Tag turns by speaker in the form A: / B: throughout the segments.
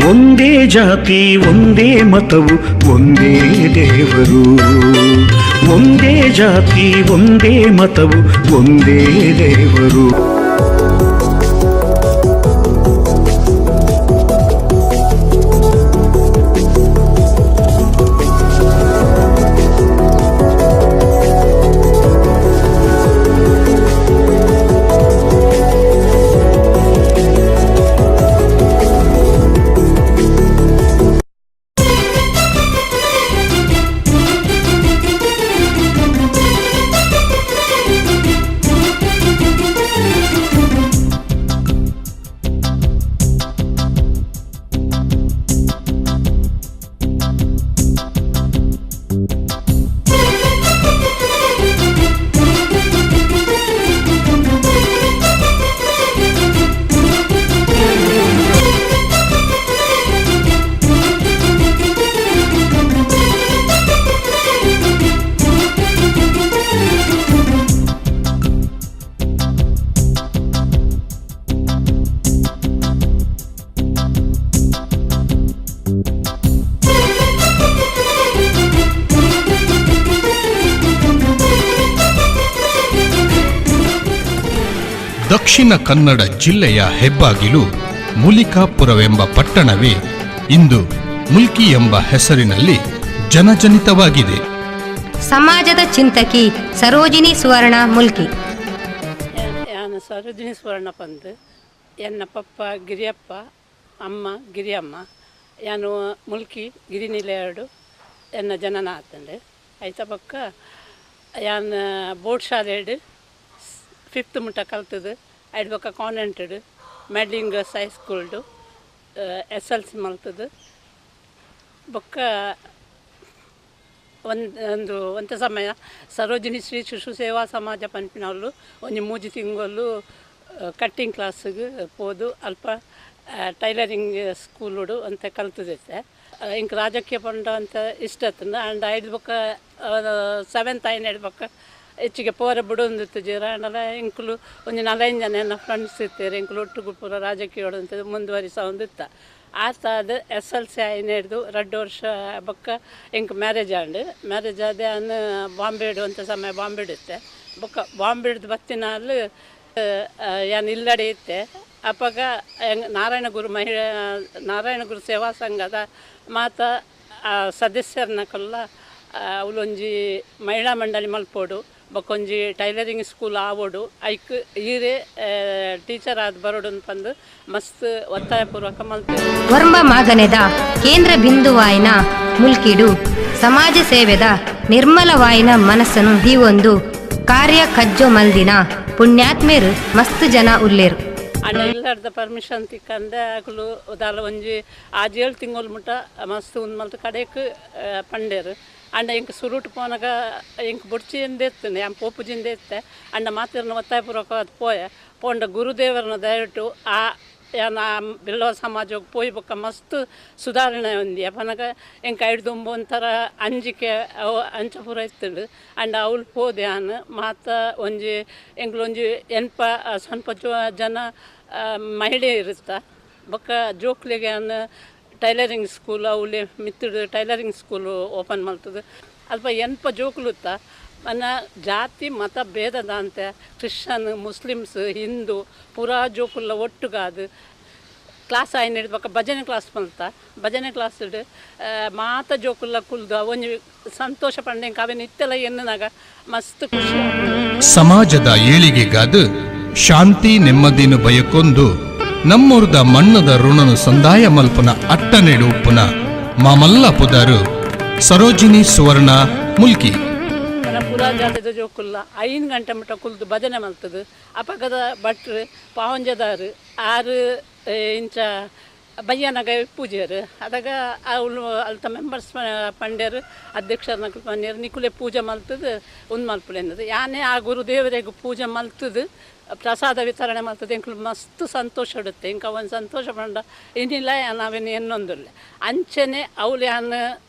A: ಒಂದೇ ಜಾತಿ ಒಂದೇ ಮತವು ಒಂದೇ ದೇವರು. ಒಂದೇ ಜಾತಿ ಒಂದೇ ಮತವು ಒಂದೇ ದೇವರು.
B: ದಕ್ಷಿಣ ಕನ್ನಡ ಜಿಲ್ಲೆಯ ಹೆಬ್ಬಾಗಿಲು ಮೂಲಿಕಾಪುರವೆಂಬ ಪಟ್ಟಣವೇ ಇಂದು ಮುಲ್ಕಿ ಎಂಬ ಹೆಸರಿನಲ್ಲಿ ಜನಜನಿತವಾಗಿದೆ.
C: ಸಮಾಜದ ಚಿಂತಕಿ ಸರೋಜಿನಿ ಸುವರ್ಣ ಮುಲ್ಕಿ.
D: ನಾನು ಸರೋಜಿನಿ ಸುವರ್ಣ ಪಂದ್. ಎನ್ನ ಪಪ್ಪ ಗಿರಿಯಪ್ಪ, ಅಮ್ಮ ಗಿರಿಯಮ್ಮ. ಯಾನು ಮುಲ್ಕಿ ಗಿರಿನಿಲೆಯಡು ಎನ್ನ ಜನನ ಆತಂಡೆ. ಐತ ಪಕ್ಕ ಯಾನು ಬೋರ್ಡ್ ಶಾಲೆಡು 5th ಮುಟ್ಟ ಕಲ್ತದು. ಐದು ಪಕ್ಕ ಕಾನ್ವೆಂಟಡು ಮೆಡ್ಲಿಂಗ್ ಹೈಸ್ಕೂಲ್ಡು SLC ಮಲ್ತದು. ಬೊಕ್ಕ ಒಂದು ಸಮಯ ಸರೋಜಿನಿ ಶ್ರೀ ಶಿಶು ಸೇವಾ ಸಮಾಜ ಪಂಪಿನವರು ಒಂದು 3 ತಿಂಗಳು ಕಟ್ಟಿಂಗ್ ಕ್ಲಾಸಿಗೆ ಹೋದು ಅಲ್ಪ ಟೈಲರಿಂಗ್ ಸ್ಕೂಲುಡು ಅಂತ ಕಲ್ತದೈತೆ. ಇಂಕ ರಾಜಕೀಯ ಪಂಡ ಅಂತ ಇಷ್ಟ ಆತಂದ. ಆ್ಯಂಡ್ ಐದು ಬೊಕ್ಕ 7th ಐದು ಬೊಕ್ಕ ಹೆಚ್ಚಿಗೆ ಪೋರ ಬಿಡೊಂದಿತ್ತು ಜೀರ. ಆಂಡಲ ಇಂಕ್ಲು ಒಂದು 4-5 ಜನ ನನ್ನ ಫ್ರೆಂಡ್ಸ್ ಇರ್ತಾರೆ. ಇಂಕ್ಲು ಒಟ್ಟಿಗೆ ಪೂರ ರಾಜಕೀಯ ಅಂತ ಮುಂದುವರಿಸ ಒಂದಿತ್ತ. ಆತಾದ SLC ಆಯ್ನ ಹಿಡ್ದು 2 ವರ್ಷ ಬೊಕ್ಕ ಇಂಕ ಮ್ಯಾರೇಜ್ ಆದೆ. ಅನ್ನ ಬಾಂಬೆಡು ಅಂತ ಸಮಯ ಬಾಂಬೆಡುತ್ತೆ. ಬೊಕ್ಕ ಬಾಂಬೆಡ್ದು ಬತ್ತಿನಲ್ಲಿ ಯಾನು ಇಲ್ಲಡೆ ಇತ್ತೆ. ಅಪ್ಪಾಗ ನಾರಾಯಣಗುರು ಸೇವಾ ಸಂಘದ ಮಾತ ಸದಸ್ಯರನ್ನ ಕೊಲ್ಲ ಅವಳೊಂಜಿ ಮಹಿಳಾ ಮಂಡಳಿ ಮಲ್ಪೋಡು. ಬೊಕ್ಕೊಂಜಿ ಟೈಲರಿಂಗ್ ಸ್ಕೂಲ್ ಆವೋಡು ಐಕ್ ಈರೇ ಟೀಚರ್ ಆದ ಬರೋಡು ಅಂತಂದು ಮಸ್ತ್ ಒತ್ತಾಯಪೂರ್ವಕ ಮಲ್ತೇವೆ.
C: ವರ್ಮ ಮಾಗನೆದ ಕೇಂದ್ರ ಬಿಂದುವಾಯಿನ ಮುಲ್ಕಿಡು ಸಮಾಜ ಸೇವೆದ ನಿರ್ಮಲವಾಯಿನ ಮನಸ್ಸನ್ನು ಈ ಒಂದು ಕಾರ್ಯ ಕಜ್ಜೋ ಮಲ್ದಿನ ಪುಣ್ಯಾತ್ಮೇರು ಮಸ್ತ್ ಜನ ಉಲ್ಲೇರು.
D: ಅಣ್ಣ ಇಲ್ಲಾರ್ದ ಪರ್ಮಿಷನ್ ತಿಕ್ಕಂದೆ ಆಗಲು ಉದಾಲ ಒಂಜಿ 7 ತಿಂಗಳು ಮುಟ್ಟ ಮಸ್ತ್ ಒಂದು ಮಲ್ತ ಕಡೆಕ್ ಪಂಡೇರು. ಅಂಡ ಇಂಕ ಸುರುಟ್ ಪೋನಾಗ ಇಂಕ ಬುಡ್ಚಿಂದ ಎತ್ತನೆ ಆಮ್ ಪೋಪುಜಿಂದ ಎತ್ತೆ. ಅಂಡ ಮಾತಿರನ ಒತ್ತಾಯಪೂರ್ವಕ ಅದು ಪೋಂಡ ಗುರುದೇವರನ್ನ ದಯವಿಟ್ಟು ಆ ಯಾನ ಬಿಲ್ಲವ ಸಮಾಜಕ್ಕೆ ಪೋಯಿ ಬೊಕ್ಕ ಮಸ್ತ್ ಸುಧಾರಣೆ ಹೊಂದಿ ಅಪ್ಪನಾಗ ಇಂಕ ಐಡ್ದುಂಬು ಒಂಥರ ಅಂಜಿಕೆ ಅಂಚಪೂರ ಇತ್ತಂಡು. ಅಂಡ ಅವಳು ಪೋದೆ ಆನು ಮಾತ ಒಂಜಿ ಎಂಕ್ಲೊಂಜಿ ಎನ್ಪ ಸ್ವಲ್ಪ ಜನ ಮಹಿಳೆ ಇರುತ್ತ. ಬೊಕ್ಕ ಜೋಕ್ಲಿಗೆ ಅನ್ನು ಟೈಲರಿಂಗ್ ಸ್ಕೂಲ್ ಅವಳಿ ಮಿತ್ತುಡು ಟೈಲರಿಂಗ್ ಸ್ಕೂಲು ಓಪನ್ ಮಾಡ್ತದೆ. ಅಲ್ಪ ಎನ್ಪ ಜೋಕ್ಲುತ್ತ ಅನ್ನ ಜಾತಿ ಮತ ಭೇದದ ಅಂತೆ ಕ್ರಿಶ್ಚನ್ ಮುಸ್ಲಿಮ್ಸ್ ಹಿಂದೂ ಪೂರಾ ಜೋಕುಲ್ಲ ಒಟ್ಟುಗಾದು ಕ್ಲಾಸ್ ಆಯ್ನ ಹಿಡ್ಬೇಕು. ಭಜನೆ ಕ್ಲಾಸ್ ಮಲ್ತ ಭಜನೆ ಕ್ಲಾಸ್ ಮಾತ ಜೋಕುಲ್ಲ ಕುಲ್ದು ಒಂಜಿ ಸಂತೋಷ ಪಂಡೆಂಕ ಅವೇನು ಇತ್ತೆಲ್ಲ ಎನ್ನನಾಗ ಮಸ್ತ್ ಖುಷಿ.
B: ಸಮಾಜದ ಏಳಿಗೆಗಾದು ಶಾಂತಿ ನೆಮ್ಮದಿನು ಬಯಕೊಂದು ನಮ್ಮೂರ್ದ ಮಣ್ಣದ ಋಣನು ಸಂದಾಯ ಮಲ್ಪನ ಅಟ್ಟನೆಡು ಉಪ್ಪುನ ಮಾಮಲ್ಲ ಪುದಾರು ಸರೋಜಿನಿ ಸುವರ್ಣ ಮುಲ್ಕಿ.
D: ಪುರಾ ಜಾತಿದ ಜೋಕುಲ್ಲ 5 ಗಂಟೆ ಮಟ್ಟ ಕುಲ್ದು ಭಜನೆ ಮಲ್ತದು. ಅಪಗದ ಭಟ್ರು ಪಾವಂಜದಾರು 6 ಇಂಚ ಬಯ್ಯನಾಗ ಪೂಜೆರು ಅದಾಗ ಅವಳು ಅಲ್ತ ಮೆಂಬರ್ಸ್ ಪಂಡ್ಯರು ಅಧ್ಯಕ್ಷರನ್ನ ಪಂಡ್ಯರು ನಿಕುಲೆ ಪೂಜೆ ಮಲ್ತದು ಒಂದು ಮಲ್ಪುಲೆ ಅನ್ನೋದು ಯಾನೇ ಆ ಗುರುದೇವರಿಗೆ ಪೂಜೆ ಮಲ್ತದು ಪ್ರಸಾದ ವಿತರಣೆ ಮಾಡ್ತದೆ. ಇಂಕ್ಲು ಮಸ್ತ್ ಸಂತೋಷ ಇಡುತ್ತೆ. ಇಂಕ ಒಂದು ಸಂತೋಷ ಪಂಡ ಇನ್ನಿಲ್ಲ ನಾವೇನು ಎನ್ನೊಂದಿಲ್ಲ ಅಂಚೆನೆ ಅವಳು ಯಾನು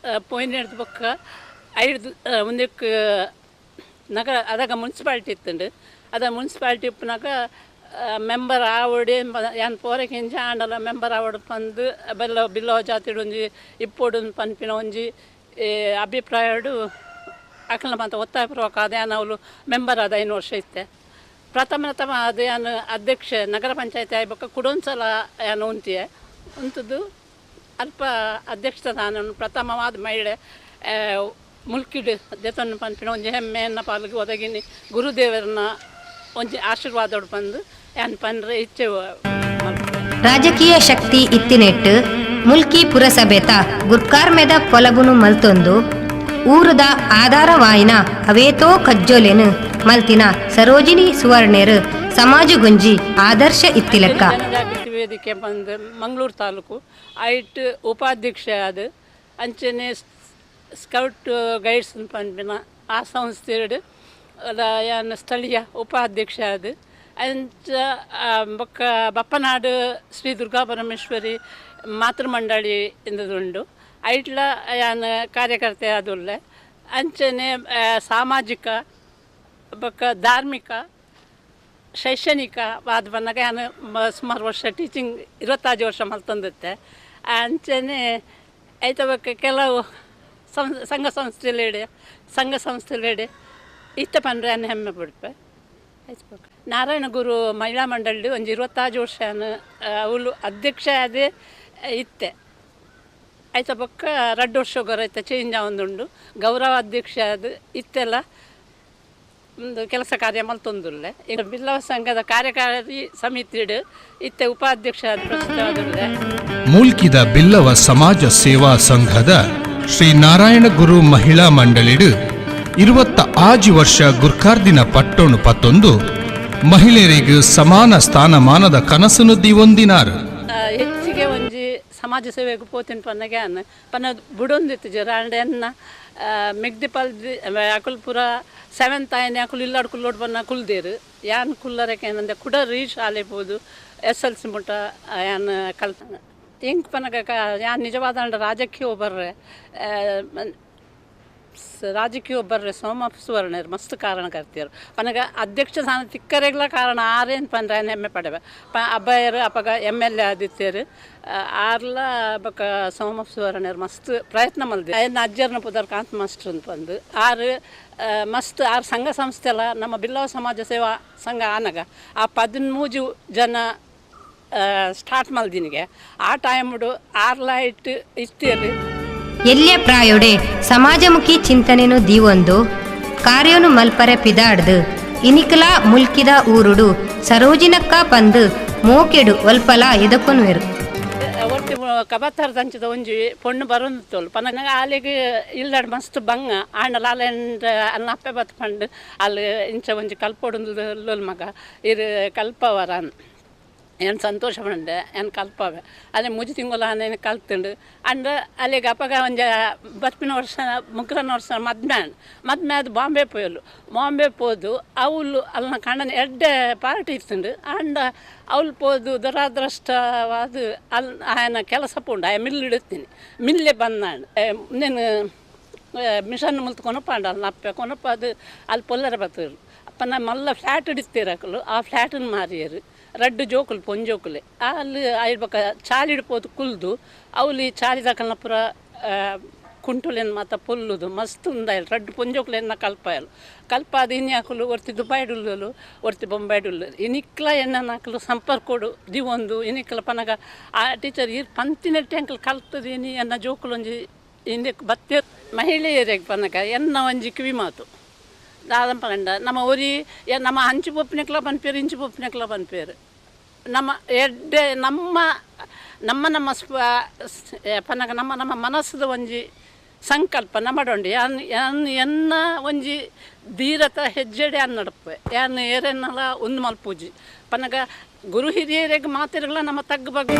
D: ಪೊಯ್ನ ಹಿಡ್ದು ಬೊಕ್ಕ ಐದು ಮುಂದಕ್ಕೆ ನಗರ ಅದಾಗ ಮುನ್ಸಿಪಾಲ್ಟಿ ಇತ್ತಂಡು. ಅದ ಮುನ್ಸಿಪಾಲ್ಟಿ ಉಪ್ಪನಾಗ ಮೆಂಬರ್ ಆವಡಿ ಯಾನ್ ಪೋರಕ್ಕೆ ಹಿಂಜ ಆಂಡಲ ಮೆಂಬರ್ ಆವಡ್ ಪಂದು ಬಿಲ್ಲೋ ಜಾತಿಡು ಒಂಜಿ ಇಪ್ಪೋಡು ಪನ್ಪಿನ ಒಂಜಿ ಅಭಿಪ್ರಾಯಡು ಅಕಲ್ನ ಮಾತ ಒತ್ತಾಯ ಪೂರ್ವಕ ಅದೇನು ಅವಳು ಮೆಂಬರ್ ಆದ 5 ವರ್ಷ ಇತ್ತೆ ಪ್ರಥಮ ಅದೇನು ಅಧ್ಯಕ್ಷ ನಗರ ಪಂಚಾಯತಿ ಆಯ್ಬೇಕು ಕುಡೊಂದ್ಸಲ ಏನು ಉಂತಿಯೇ ಉಂತದ್ದು ಅಲ್ಪ ಅಧ್ಯಕ್ಷ ನಾನು ಪ್ರಥಮವಾದ ಮಹಿಳೆ ಮುಲ್ಕಿಡು ದೇತನ ಪನ್ಪಿನ ಒಂಜಿ ಹೆಮ್ಮೆಯನ್ನ ಪಾಲಿಗೆ ಒದಗಿನಿ ಗುರುದೇವರನ್ನ ಒಂಜಿ ಆಶೀರ್ವಾದ ಬಂದು ಏನು ಪನ್ರೆ ಇಚ್ಛೆ
C: ರಾಜಕೀಯ ಶಕ್ತಿ ಇತ್ತಿನೆಟ್ಟು ಮುಲ್ಕಿ ಪುರಸಭೆತ ಗುರ್ಕಾರ್ಮೆದ ಕೊಲಬುನು ಮಲ್ತೊಂದು ಊರುದ ಆಧಾರವಾಯಿನ ಅವೇತೋ ಕಜ್ಜೋಲೆನು ಮಲ್ತಿನ ಸರೋಜಿನಿ ಸುವರ್ಣೇರು ಸಮಾಜ ಗುಂಜಿ ಆದರ್ಶ ಇತ್ತಿಲೆಕ್ಕ
D: ಜನಜಾಗೃತಿ ವೇದಿಕೆ ಬಂದು ಮಂಗಳೂರು ತಾಲೂಕು ಐಟ್ ಉಪಾಧ್ಯಕ್ಷ ಅದು ಅಂಚನೆ ಸ್ಕೌಟ್ ಗೈಡ್ಸ್ ಪಂಪಿನ ಆ ಸಂಸ್ಥೆಡು ಏನು ಸ್ಥಳೀಯ ಉಪಾಧ್ಯಕ್ಷ ಅದು ಅಂಚ ಬೊಕ್ಕ ಬಪ್ಪನಾಡು ಶ್ರೀ ದುರ್ಗಾ ಪರಮೇಶ್ವರಿ ಮಾತೃಮಂಡಳಿ ಇಂದುಂಡು ಐಟ್ಲ ಏನು ಕಾರ್ಯಕರ್ತೆ ಅದುಲ್ಲೆ ಅಂಚನೆ ಸಾಮಾಜಿಕ ಬೊಕ್ಕ ಧಾರ್ಮಿಕ ಶೈಕ್ಷಣಿಕ ವಾದ ಬಂದಾಗ ನಾನು ಸುಮಾರು ವರ್ಷ ಟೀಚಿಂಗ್ 25 ವರ್ಷ ಮಲ್ತಂದಿತ್ತೆ ಅಂಚನೆ ಐತ ಬೊಕ್ಕ ಕೆಲವು ಸಂಘ ಸಂಸ್ಥೆಲೆಡೆ ಇತ್ತ ಪಂಡ್ರೆ ಅನ್ನ ಹೆಮ್ಮೆ ಬಿಡ್ಪೆ ಆಯ್ತು ನಾರಾಯಣ ಗುರು ಮಹಿಳಾ ಮಂಡಳಿ ಒಂದು 25 ವರ್ಷ ಅವಳು ಅಧ್ಯಕ್ಷ ಅದೇ ಇತ್ತೆ ಆಯ್ತ ಬೊಕ್ಕ 2 ವರ್ಷ ಐತೆ ಚೇಂಜ್ ಆವೊಂದುಂಡು ಗೌರವ ಅಧ್ಯಕ್ಷ ಅದು ಇತ್ತೆಲ್ಲ ಒಂದು ಕೆಲಸ ಕಾರ್ಯ ಮಲ್ತೊಂದುಲ್ಲೆ ಈಗ ಬಿಲ್ಲವ ಸಂಘದ ಕಾರ್ಯಕಾರಿ ಸಮಿತಿಡು ಇತ್ತೆ ಉಪಾಧ್ಯಕ್ಷ ಪ್ರಸ್ತುತವಾದುಲ್ಲೆ
B: ಮೂಲ್ಕಿದ ಬಿಲ್ಲವ ಸಮಾಜ ಸೇವಾ ಸಂಘದ ಶ್ರೀ ನಾರಾಯಣ ಗುರು ಮಹಿಳಾ ಮಂಡಳಿಡು 26 ವರ್ಷ ಗುರ್ಕಾರ್ದಿನ ಪಟ್ಟೊಣು ಪತ್ತೊಂದು ಮಹಿಳೆಯರಿಗೆ ಸಮಾನ ಸ್ಥಾನಮಾನದ ಕನಸನ್ನು ದಿವೊಂದಿನಾರು
D: ಹೆಚ್ಚಿಗೆ ಒಂಜಿ ಸಮಾಜ ಸೇವೆಗೆ ಪೋತಿನ ಪನ್ನಗೆ ಅನ್ನ ಪನ್ನ ಬುಡೊಂದಿತ್ತು ಜರ ಅಂಡ್ ಎನ್ನ ಮೆಗ್ದಿ ಪಲ್ದಿ ಅಕುಲ್ಪುರ 7th ಆಯ್ನೆ ಅಕುಲ್ ಇಲ್ಲಾಡು ಕುಲ್ಲೋಡು ಬನ್ನ ಕುಲ್ದೇರು ಯಾನ್ ಕುಲ್ಲರಕ್ಕೆ ಏನಂದ್ರೆ ಕುಡ ರೀಚ್ ಆಲೇಬೋದು SLC ಮುಟ್ಟ ಯಾನ್ ಕಲ್ತ ಹೆಂಗೆ ಪನಗ ಯಾನ್ ನಿಜವಾದ ರಾಜಕೀಯ ಬರ್ರೆ ಸೋಮ ಸುವರ್ಣರು ಮಸ್ತ್ ಕಾರಣ ಕರ್ತಿಯರು ಪನಗ ಅಧ್ಯಕ್ಷ ಸ್ಥಾನ ತಿಕ್ಕರೆಗ್ಲ ಕಾರಣ ಆರೇನು ಪಂದ್ರೆ ಹೆಮ್ಮೆ ಪಡೆವೆ ಅಬ್ಬಯ್ಯರು ಅಪಗ MLA ಆದಿತ್ಯರು ಆರ್ಲ ಬಕ ಸೋಮ ಸುವರ್ಣರು ಮಸ್ತ್ ಪ್ರಯತ್ನ ಮಲ್ದಿ ಏನು ಅಜ್ಜರ್ನ ಪುದರ್ ಕಾಂತ ಮಾಸ್ಟರ್ ಅಂತ ಬಂದು ಮಸ್ತ್ ಸಂಘ ಸಂಸ್ಥೆ ಎಲ್ಲ ನಮ್ಮ ಬಿಲ್ಲವ ಸಮಾಜ ಸೇವಾ ಸಂಘ ಆನಗ ಆ 13 ಜನ ಸ್ಟಾರ್ಟ್ ಮಲ್ದಿನಿಗೆ ಆ ಟೈಮ್ಡು 6 ಲೈಟ್ ಇತ್ತೇರು
C: ಎಲ್ಲೆ ಪ್ರಾಯೋಡೆ ಸಮಾಜಮುಖಿ ಚಿಂತನೆನು ದೀವೊಂದು ಕಾರ್ಯನು ಮಲ್ಪರೆ ಪಿದಾಡ್ದು ಇನಿಕಲ ಮುಲ್ಕಿದ ಊರುಡು ಸರೋಜಿನಕ್ಕ ಪಂದು ಮೋಕೆಡು ಒಲ್ಪಲ ಎದಕೊನ್ವೆರು
D: ಒಟ್ಟು ಕಬತ್ತಾರ ದಂಚದ ಒಂಜಿ ಪೊಣ್ಣು ಬರೋದು ಪನಗ ಆಲೆಗೆ ಇಲ್ಲಾಡ್ ಮಸ್ತ್ ಬಂಗ ಆಂಡಲ ಅಲೆಂಡ್ ಅನ್ನ ಅಪ್ಪೆ ಬತ್ ಪಂಡು ಅಲ್ಲಿ ಇಂಚ ಒಂಜಿ ಕಲ್ಪೊಡು ಮಗ ಇರು ಕಲ್ಪವರನ್ ಏನು ಸಂತೋಷ ಬಂಡೆ ಏನು ಕಲ್ಪವೆ ಅದೇ ಮುಜಿ ತಿಂಗಳ ಏನು ಕಲ್ತುಂಡು ಅಂಡ್ ಅಲ್ಲಿಗೆ ಅಪ್ಪಗ ಒಂಜ ಬರ್ಪಿನ ವರ್ಷ ಮುಗ್ರನ ವರ್ಷ ಮದ್ಮೆ ಅದು ಬಾಂಬೆ ಪೋದು ಅವಳು ಅಲ್ಲಿನ ಕಣ್ಣನ ಎಡ್ಡೆ ಪಾರ್ಟಿ ಇರ್ತುಂಡು ಅಂಡ್ ಅವಳು ಪೋದು ದುರಾದೃಷ್ಟವಾದ ಅಲ್ಲಿ ಆಯನ ಕೆಲಸ ಪುಂಡು ಆಯ ಮಿಲ್ ಇಡುತ್ತೀನಿ ಮಿಲ್ಲೇ ಬಂದಾಂಡು ನೀನು ಮಿಷನ್ ಮುಲ್ತು ಕೊನಪಾಂಡು ಅಲ್ಲಿ ಅಪ್ಪೆ ಕೊನಪ್ಪ ಅದು ಅಲ್ಲಿ ಪೊಲ್ಲರ ಬತ್ತರು ಅಪ್ಪನ ಮಲ್ಲ ಫ್ಲ್ಯಾಟ್ ಹಿಡಿಸ್ತಿರಕಲು ಆ ಫ್ಲ್ಯಾಟನ್ನು ಮಾರಿಯರು 2 ಜೋಕುಲು ಪೊಂಜೋಕುಲೆ ಅಲ್ಲಿ ಆಯ್ಬೇಕ ಚಾಲಿಡ್ಪೋದು ಕುಲ್ದು ಅವಲಿ ಚಾಲಿದಕಲ್ನ ಪುರ ಕುಂಟುಲೆನ್ ಮಾತ ಪೊಲ್ಲುದು ಮಸ್ತ್ ಉಂದಾಯಲ್ 2 ಪೊಂಜೋಕುಲೆನ್ನ ಕಲ್ಪ ಅದು ಇನ್ಯಾಕುಲು ಒರ್ತಿ ದುಬೈಡುಲ್ಲು ಒರ್ತಿ ಬೊಂಬೈಡುಲ್ಲು ಇನಿಕ್ಲ ಎನ್ನಕಲು ಸಂಪರ್ಕೋಡು ದಿವೊಂದು ಇನಿಕ್ಲ ಪನಗ ಆ ಟೀಚರ್ ಪಂತಿನೆಟ್ಟೆ ಅಂಕಲ್ ಕಲ್ತದು ಇನಿ ಎನ್ನ ಜೋಕುಲು ಒಂಜಿ ಹಿಂದೆ ಬತ್ತೆ ಮಹಿಳೆಯರಿಗೆ ಪನಗ ಎನ್ನ ಒಂಜಿ ಕಿವಿ ಮಾತು ದಾದಂಪಂಡ ನಮ್ಮ ಒರಿ ನಮ್ಮ ಹಂಚಿ ಪೊಪ್ಪಿನಕ್ಲ ಪನ್ಪೇರು ಇಂಚಿ ಪೊಪ್ಪಿನಕ್ಲ ಪನ್ಪೇರು ನಮ್ಮ ಎಡ್ಡೆ ನಮ್ಮ ಪನ್ನಗ ನಮ್ಮ ಮನಸ್ಸದ ಒಂಜಿ ಸಂಕಲ್ಪ ನಮ್ಮಡೊಂಡು ಎನ್ನ ಒಂಜಿ ಧೀರತ ಹೆಜ್ಜೆಡೆ ಅನ್ನಡಪ್ಪೆ ಯಾನು ಏರೆನ್ನಲ ಒಂದು ಮಲ್ಪೂಜಿ ಪನ್ನಗ ಗುರು ಹಿರಿಯರಿಗೆ ಮಾತಿರಲ್ಲ ನಮ್ಮ ತಗ್ಗು ಬಗ್ಗೆ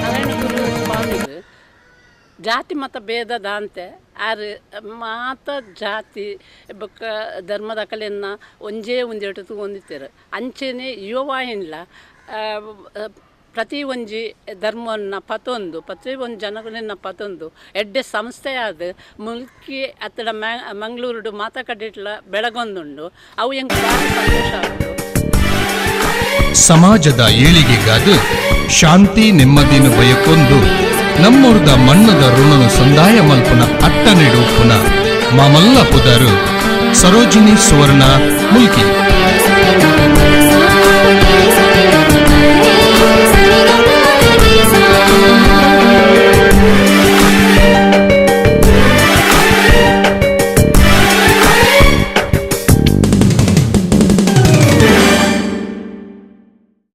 D: ನಾರಾಯಣ ಗುರು ಸ್ವಾಮಿದು ಜಾತಿ ಮತ ಭೇದದ ಅಂತೆ ಆರು ಮಾತ ಜಾತಿ ಬೊಕ್ಕ ಧರ್ಮದ ಕಲೆಯನ್ನ ಒಂಜೇ ಒಂದೆಟು ಹೊಂದಿತ್ತಾರೆ ಅಂಚೆನೆ ಯುವ ಇಲ್ಲ ಪ್ರತಿ ಒಂಜಿ ಧರ್ಮವನ್ನು ಪ್ರತಿ ಒಂದು ಜನಗಳನ್ನ ಪತೊಂದು ಎಡ್ಡೆ ಸಂಸ್ಥೆ ಆದ ಮುಲ್ಕಿ ಅತ್ತಡ ಮಂಗಳೂರು ಮಾತಾಕಡ್ಡಿಟ್ಲ ಬೆಳಗೊಂದುಂಡು ಅವು ಹೆಂಗೆ ಭಾರಿ ಸಂತೋಷ ಆಗುದು.
B: ಸಮಾಜದ ಏಳಿಗೆಗಾದ ಶಾಂತಿ ನೆಮ್ಮದಿನ ಬಯಕೊಂದು ನಮ್ಮೂರ್ದ ಮಣ್ಣದ ಋಣನು ಸಂದಾಯ ಮಲ್ಪುನ ಅಟ್ಟನೆಡು ಪುನ ಮಾಮಲ್ಲ ಪುದರು ಸರೋಜಿನಿ ಸುವರ್ಣ ಮುಲ್ಕಿ.